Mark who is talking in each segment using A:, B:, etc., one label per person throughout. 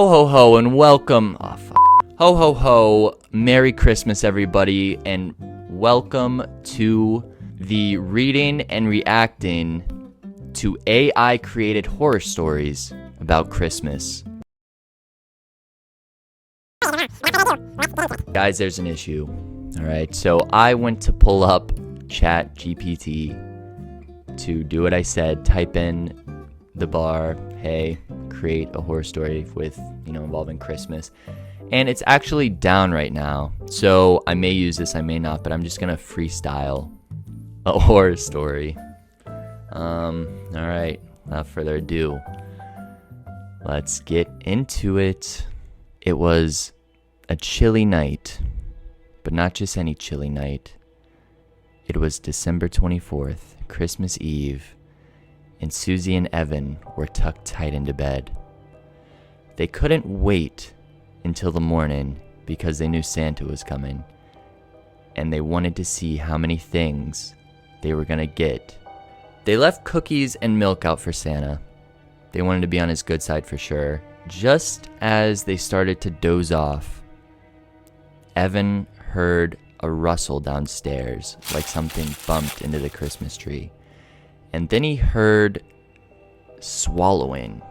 A: Ho ho ho and welcome. Oh, fuck. Ho ho ho. Merry Christmas, everybody, and welcome to the reading and reacting to AI created horror stories about Christmas. Guys, there's an issue. Alright, so I went to pull up Chat GPT to do what I said, type in the bar, hey, create a horror story with, involving Christmas. And it's actually down right now. So I may use this, I may not, but I'm just gonna freestyle a horror story. Alright, without further ado, let's get into it. It was a chilly night, but not just any chilly night. It was December 24th, Christmas Eve, and Susie and Evan were tucked tight into bed. They couldn't wait until the morning because they knew Santa was coming, and they wanted to see how many things they were gonna get. They left cookies and milk out for Santa. They wanted to be on his good side for sure. Just as they started to doze off, Evan heard a rustle downstairs, like something bumped into the Christmas tree. And then he heard swallowing,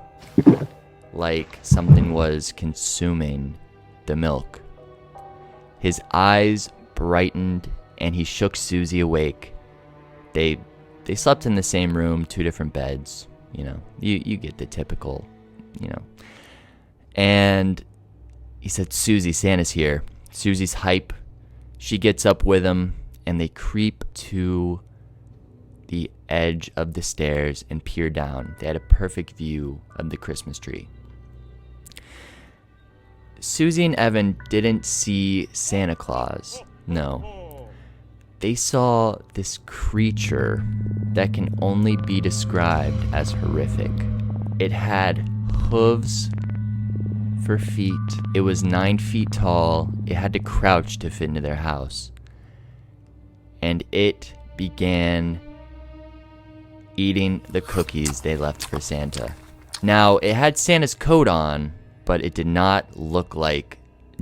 A: like something was consuming the milk. His eyes brightened and he shook Susie awake. They slept in the same room, two different beds, you get the typical, And he said, Susie, Santa's here. Susie's hype. She gets up with him and they creep to the edge of the stairs and peer down. They had a perfect view of the Christmas tree. Susie and Evan didn't see Santa Claus. No. They saw this creature that can only be described as horrific. It had hooves for feet. It was 9 feet tall. It had to crouch to fit into their house. And it began eating the cookies they left for Santa. Now, it had Santa's coat on, but it did not look like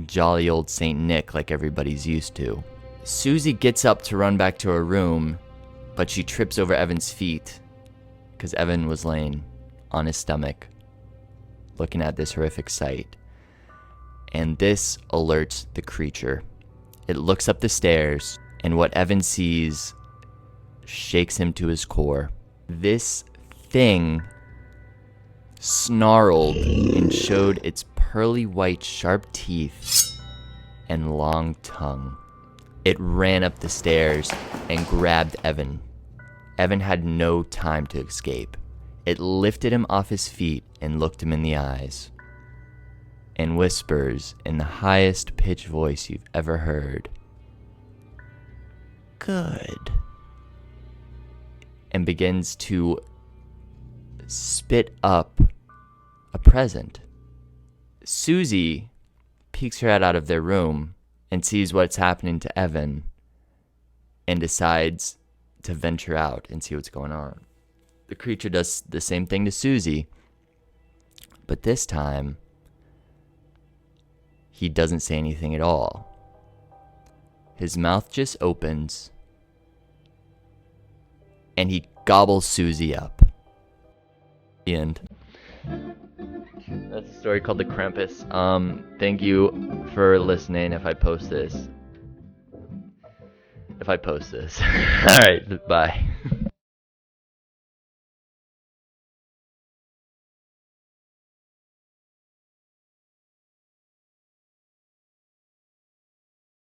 A: jolly old Saint Nick like everybody's used to. Susie gets up to run back to her room, but she trips over Evan's feet because Evan was laying on his stomach looking at this horrific sight. And this alerts the creature. It looks up the stairs, and what Evan sees shakes him to his core. This thing snarled and showed its pearly white sharp teeth and long tongue. It ran up the stairs and grabbed Evan. Evan had no time to escape. It lifted him off his feet and looked him in the eyes and whispers in the highest pitched voice you've ever heard, "Good," and begins to spit up a present. Susie peeks her head out of their room and sees what's happening to Evan and decides to venture out and see what's going on. The creature does the same thing to Susie, but this time he doesn't say anything at all. His mouth just opens and he gobbles Susie up. The end. That's a story called The Krampus. Thank you for listening if I post this. Alright, bye.